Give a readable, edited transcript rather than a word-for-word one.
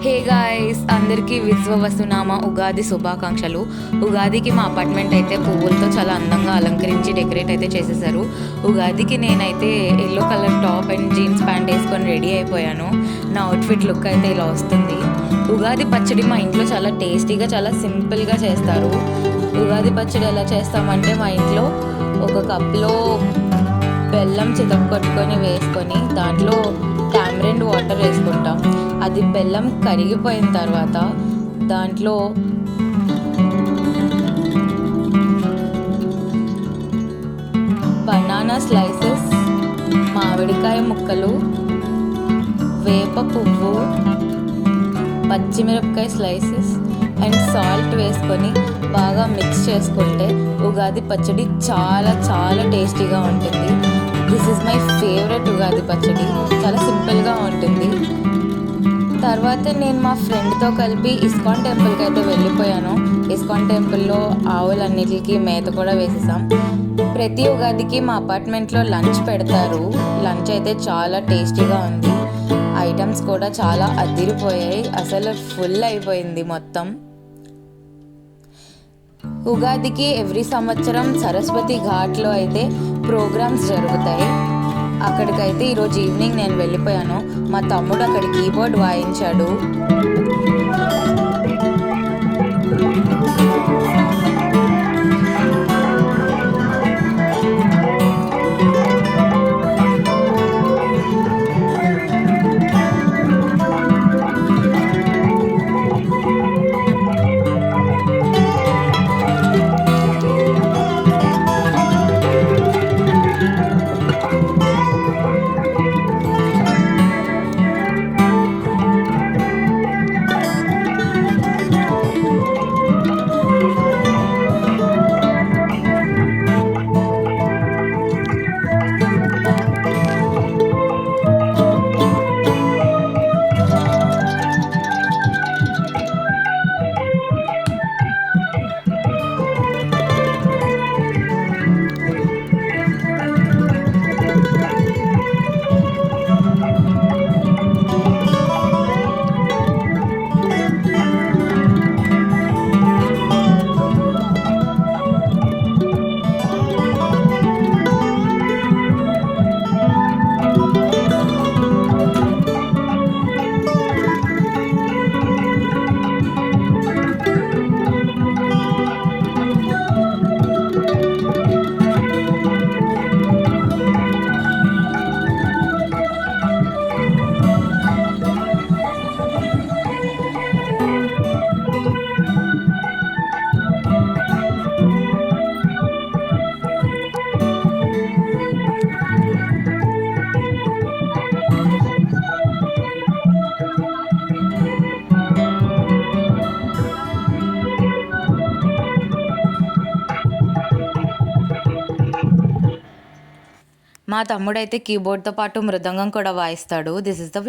Hey guys, అందరికీ విశ్వవసునామ ఉగాది శుభాకాంక్షలు. ఉగాదికి మా అపార్ట్మెంట్ అయితే పువ్వులతో చాలా అందంగా అలంకరించి డెకరేట్ అయితే చేసేసారు. ఉగాదికి నేనైతే yellow colour top and jeans pant వేసుకొని రెడీ అయిపోయాను. నా అవుట్ఫిట్ లుక్ అయితే ఇలా వస్తుంది. ఉగాది పచ్చడి మా ఇంట్లో చాలా టేస్టీగా, చాలా సింపుల్గా చేస్తారు. ఉగాది పచ్చడి ఎలా చేస్తామంటే, మా ఇంట్లో ఒక కప్లో బెల్లం చితక్కొట్టుకొని వేసుకొని దాంట్లో టామరిండ్ వాటర్ వేసుకుంటాం. అది బెల్లం కరిగిపోయిన తర్వాత దాంట్లో బనానా స్లైసెస్, మామిడికాయ ముక్కలు, వేప పువ్వు, పచ్చిమిరపకాయ స్లైసెస్ అండ్ సాల్ట్ వేసుకొని బాగా మిక్స్ చేసుకుంటే ఉగాది పచ్చడి చాలా చాలా టేస్టీగా ఉంటుంది. This is my favourite Ugadi పచ్చడి. చాలా సింపుల్గా ఉంటుంది. తర్వాత నేను మా ఫ్రెండ్తో కలిపి ఇస్కాన్ టెంపుల్కి అయితే వెళ్ళిపోయాను. ఇస్కాన్ టెంపుల్లో ఆవులన్నిటికీ మేత కూడా వేసేసాం. ప్రతి ఉగాదికి మా అపార్ట్మెంట్లో లంచ్ పెడతారు. లంచ్ అయితే చాలా టేస్టీగా ఉంది. ఐటమ్స్ కూడా చాలా అదిరిపోయాయి. అసలు ఫుల్ అయిపోయింది మొత్తం. ఉగాదికి ఎవ్రీ సంవత్సరం సరస్వతి ఘాట్లో అయితే ప్రోగ్రామ్స్ జరుగుతాయి. అక్కడికైతే ఈరోజు ఈవినింగ్ నేను వెళ్ళిపోయాను. మా తమ్ముడు అక్కడ కీబోర్డ్ వాయించాడు. మా తమ్ముడైతే కీబోర్డ్తో పాటు మృదంగం కూడా వాయిస్తాడు. This is the